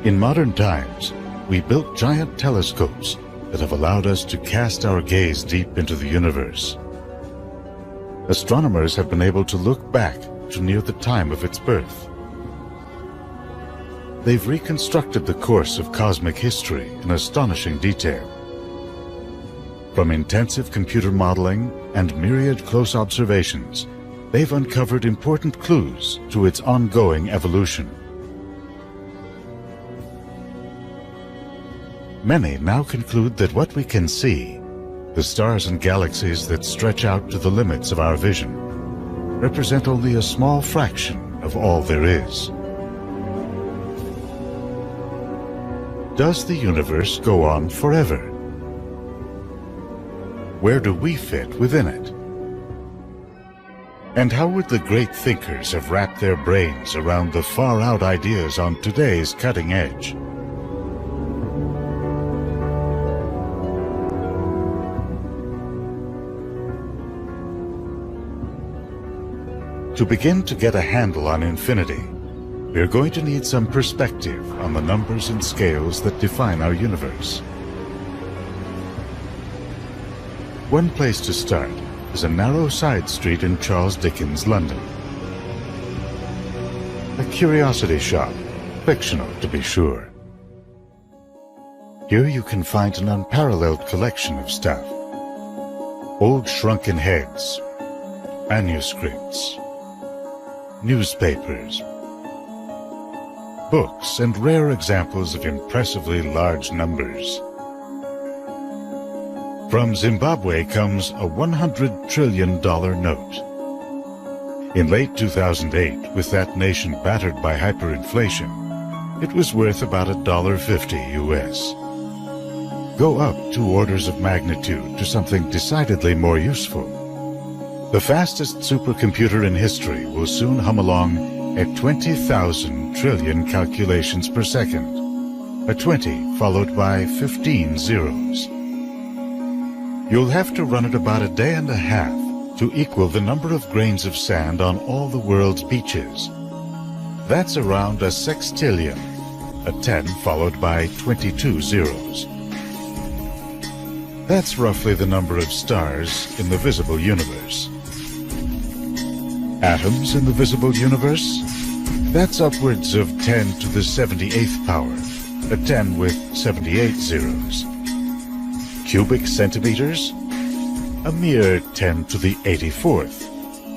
In modern times, we built giant telescopes that have allowed us to cast our gaze deep into the universe. Astronomers have been able to look back to near the time of its birth. They've reconstructed the course of cosmic history in astonishing detail. From intensive computer modeling and myriad close observations, they've uncovered important clues to its ongoing evolution. Many now conclude that what we can see, the stars and galaxies that stretch out to the limits of our vision, represent only a small fraction of all there is. Does the universe go on forever? Where do we fit within it? And how would the great thinkers have wrapped their brains around the far-out ideas on today's cutting edge? To begin to get a handle on infinity, we're going to need some perspective on the numbers and scales that define our universe. One place to start is a narrow side street in Charles Dickens' London. A curiosity shop, fictional to be sure. Here you can find an unparalleled collection of stuff. Old shrunken heads, manuscripts, newspapers, books, and rare examples of impressively large numbers. From Zimbabwe comes a $100 trillion note. In late 2008, with that nation battered by hyperinflation, it was worth about $1.50 US. Go up 2 orders of magnitude to something decidedly more useful. The fastest supercomputer in history will soon hum along at 20,000 trillion calculations per second, a 20 followed by 15 zeros. You'll have to run it about a day and a half to equal the number of grains of sand on all the world's beaches. That's around a sextillion, a 10 followed by 22 zeros. That's roughly the number of stars in the visible universe. Atoms in the visible universe? That's upwards of 10 to the 78th power, a 10 with 78 zeros. Cubic centimeters? A mere 10 to the 84th,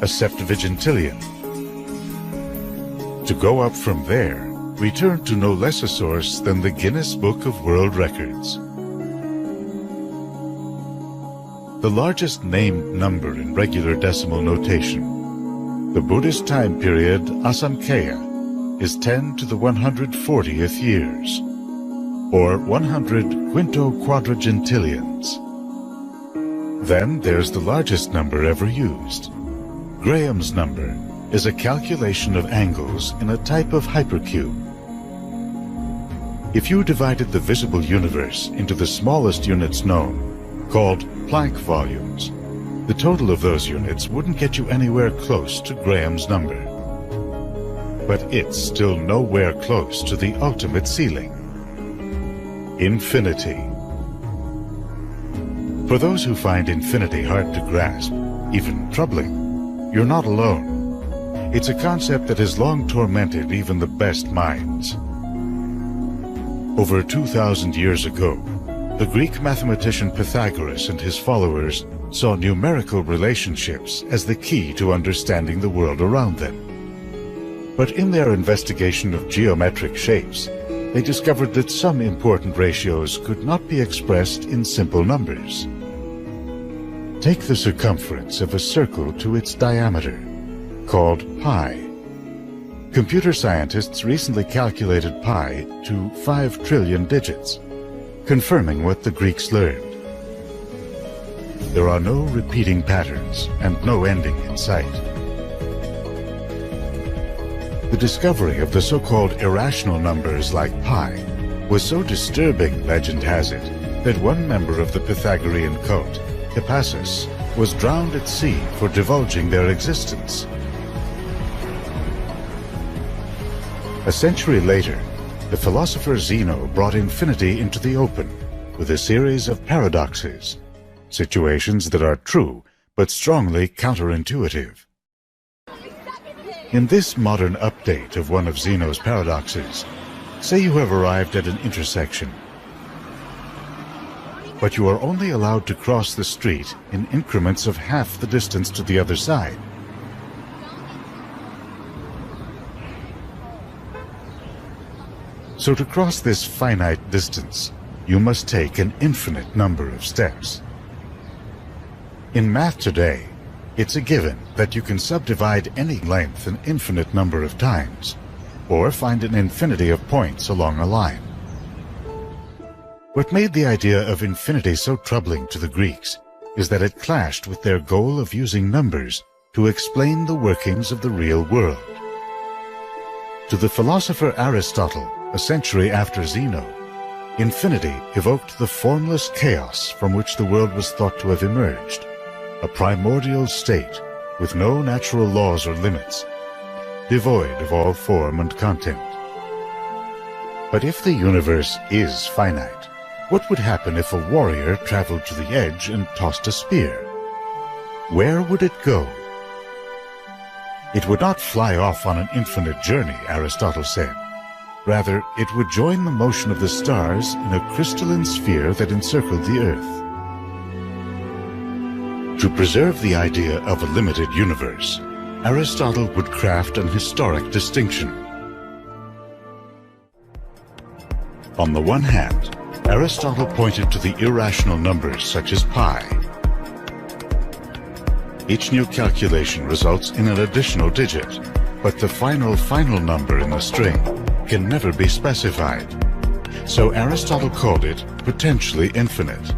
a septuagentillion. To go up from there, we turn to no less a source than the Guinness Book of World Records. The largest named number in regular decimal notation, the Buddhist time period Asamkhya, is 10 to the 140th years, or 100 quinto-quadragentillions. Then there's the largest number ever used. Graham's number is a calculation of angles in a type of hypercube. If you divided the visible universe into the smallest units known, called Planck volumes, the total of those units wouldn't get you anywhere close to Graham's number. But it's still nowhere close to the ultimate ceiling. Infinity. For those who find infinity hard to grasp, even troubling, you're not alone. It's a concept that has long tormented even the best minds. Over 2,000 years ago, the Greek mathematician Pythagoras and his followers saw numerical relationships as the key to understanding the world around them. But in their investigation of geometric shapes, they discovered that some important ratios could not be expressed in simple numbers. Take the circumference of a circle to its diameter, called pi. Computer scientists recently calculated pi to 5 trillion digits, confirming what the Greeks learned. There are no repeating patterns and no ending in sight. The discovery of the so-called irrational numbers like pi was so disturbing, legend has it, that one member of the Pythagorean cult, Hippasus, was drowned at sea for divulging their existence. A century later, the philosopher Zeno brought infinity into the open with a series of paradoxes, situations that are true but strongly counterintuitive. In this modern update of one of Zeno's paradoxes, say you have arrived at an intersection, but you are only allowed to cross the street in increments of half the distance to the other side. So to cross this finite distance, you must take an infinite number of steps. In math today, it's a given that you can subdivide any length an infinite number of times, or find an infinity of points along a line. What made the idea of infinity so troubling to the Greeks is that it clashed with their goal of using numbers to explain the workings of the real world. To the philosopher Aristotle, a century after Zeno, infinity evoked the formless chaos from which the world was thought to have emerged, a primordial state with no natural laws or limits, devoid of all form and content. But if the universe is finite, what would happen if a warrior traveled to the edge and tossed a spear? Where would it go? It would not fly off on an infinite journey, Aristotle said. Rather, it would join the motion of the stars in a crystalline sphere that encircled the Earth. To preserve the idea of a limited universe, Aristotle would craft an historic distinction. On the one hand, Aristotle pointed to the irrational numbers such as pi. Each new calculation results in an additional digit, but the final number in the string can never be specified. So Aristotle called it potentially infinite.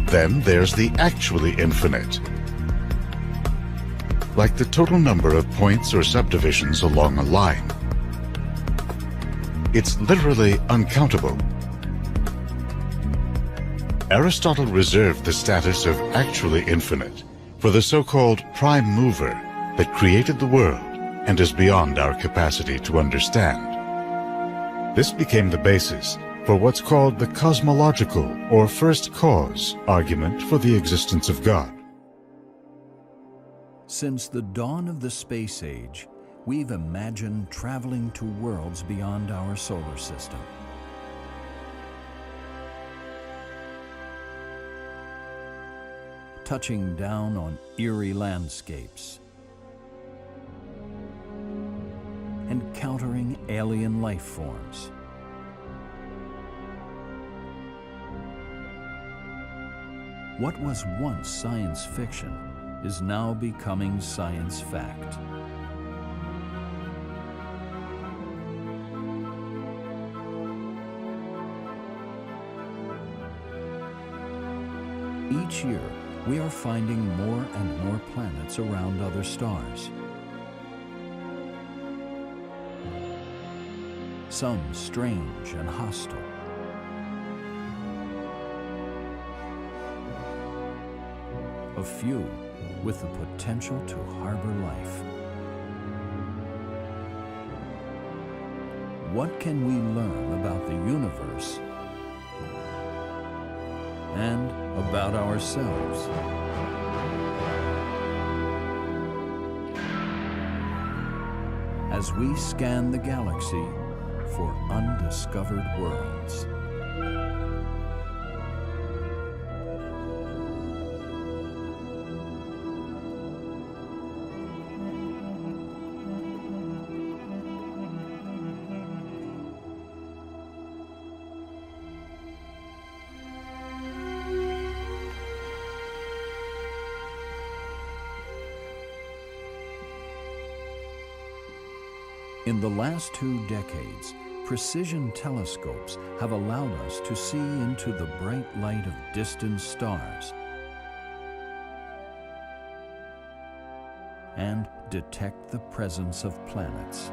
Then there's the actually infinite, like the total number of points or subdivisions along a line. It's literally uncountable. Aristotle reserved the status of actually infinite for the so-called prime mover that created the world and is beyond our capacity to understand. This became the basis for what's called the cosmological or first cause argument for the existence of God. Since the dawn of the space age, we've imagined traveling to worlds beyond our solar system. Touching down on eerie landscapes, encountering alien life forms, what was once science fiction is now becoming science fact. Each year, we are finding more and more planets around other stars. Some strange and hostile. A few with the potential to harbor life. What can we learn about the universe and about ourselves? As we scan the galaxy for undiscovered worlds. In the last 2 decades, precision telescopes have allowed us to see into the bright light of distant stars and detect the presence of planets.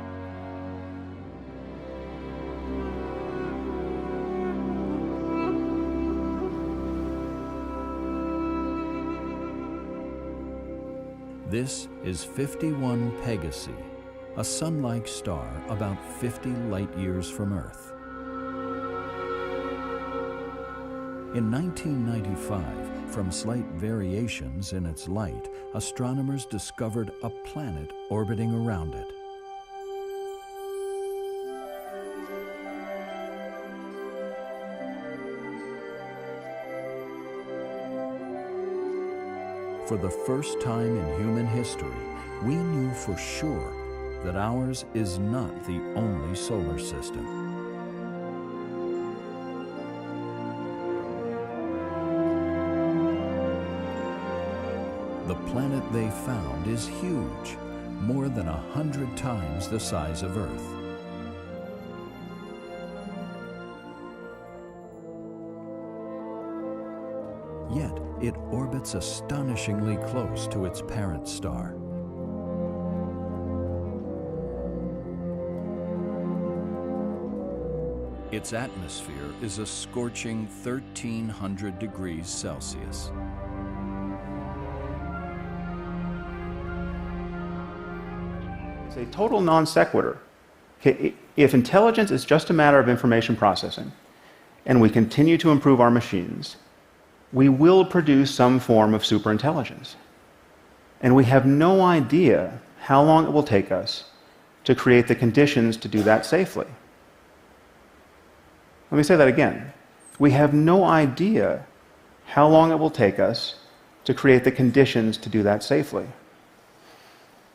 This is 51 Pegasi, a sun-like star about 50 light-years from Earth. In 1995, from slight variations in its light, astronomers discovered a planet orbiting around it. For the first time in human history, we knew for sure that ours is not the only solar system. The planet they found is huge, more than 100 times the size of Earth. Yet, it orbits astonishingly close to its parent star. Its atmosphere is a scorching 1,300 degrees Celsius. It's a total non sequitur. Okay, if intelligence is just a matter of information processing, and we continue to improve our machines, we will produce some form of superintelligence. And we have no idea how long it will take us to create the conditions to do that safely. Let me say that again. We have no idea how long it will take us to create the conditions to do that safely.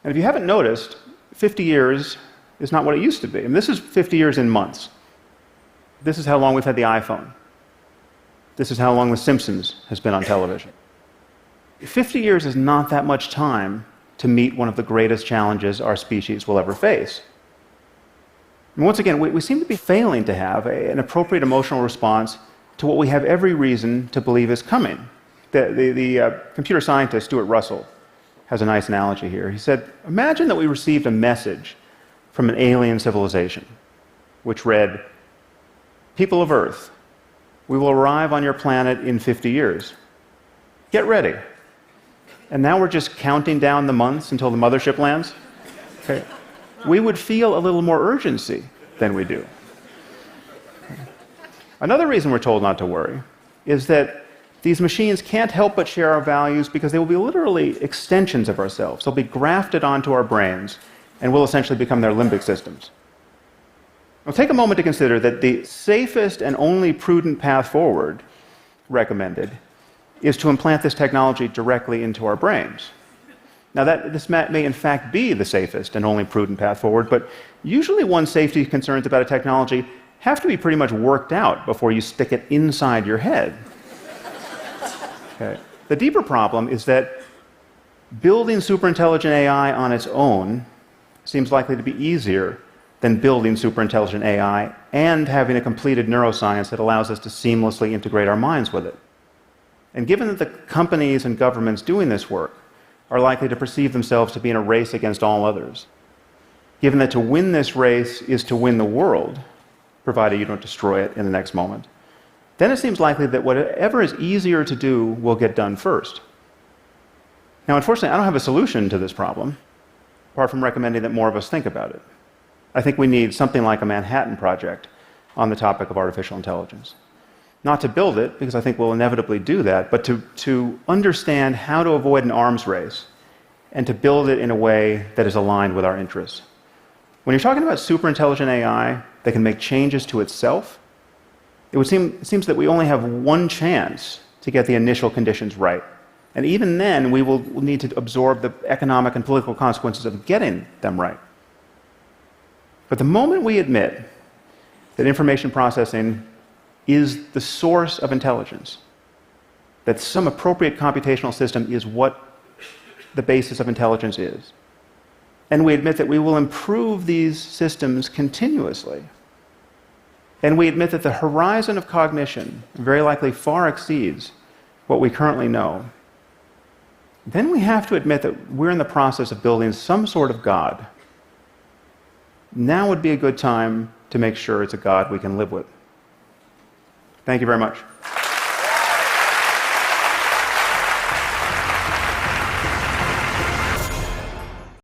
And if you haven't noticed, 50 years is not what it used to be. And this is 50 years in months. This is how long we've had the iPhone. This is how long The Simpsons has been on television. 50 years is not that much time to meet one of the greatest challenges our species will ever face. And once again, we seem to be failing to have an appropriate emotional response to what we have every reason to believe is coming. The computer scientist Stuart Russell has a nice analogy here. He said, imagine that we received a message from an alien civilization, which read, "People of Earth, we will arrive on your planet in 50 years. Get ready." And now we're just counting down the months until the mothership lands. Okay. We would feel a little more urgency than we do. Another reason we're told not to worry is that these machines can't help but share our values because they will be literally extensions of ourselves. They'll be grafted onto our brains and will essentially become their limbic systems. Now, take a moment to consider that the safest and only prudent path forward recommended is to implant this technology directly into our brains. Now, this may in fact be the safest and only prudent path forward, but usually one's safety concerns about a technology have to be pretty much worked out before you stick it inside your head. Okay. The deeper problem is that building superintelligent AI on its own seems likely to be easier than building superintelligent AI and having a completed neuroscience that allows us to seamlessly integrate our minds with it. And given that the companies and governments doing this work are likely to perceive themselves to be in a race against all others, given that to win this race is to win the world, provided you don't destroy it in the next moment, then it seems likely that whatever is easier to do will get done first. Now, unfortunately, I don't have a solution to this problem, apart from recommending that more of us think about it. I think we need something like a Manhattan Project on the topic of artificial intelligence. Not to build it, because I think we'll inevitably do that, but to understand how to avoid an arms race and to build it in a way that is aligned with our interests. When you're talking about superintelligent AI that can make changes to itself, it seems that we only have one chance to get the initial conditions right. And even then, we will need to absorb the economic and political consequences of getting them right. But the moment we admit that information processing is the source of intelligence, that some appropriate computational system is what the basis of intelligence is, and we admit that we will improve these systems continuously, and we admit that the horizon of cognition very likely far exceeds what we currently know, then we have to admit that we're in the process of building some sort of God. Now would be a good time to make sure it's a God we can live with. Thank you very much.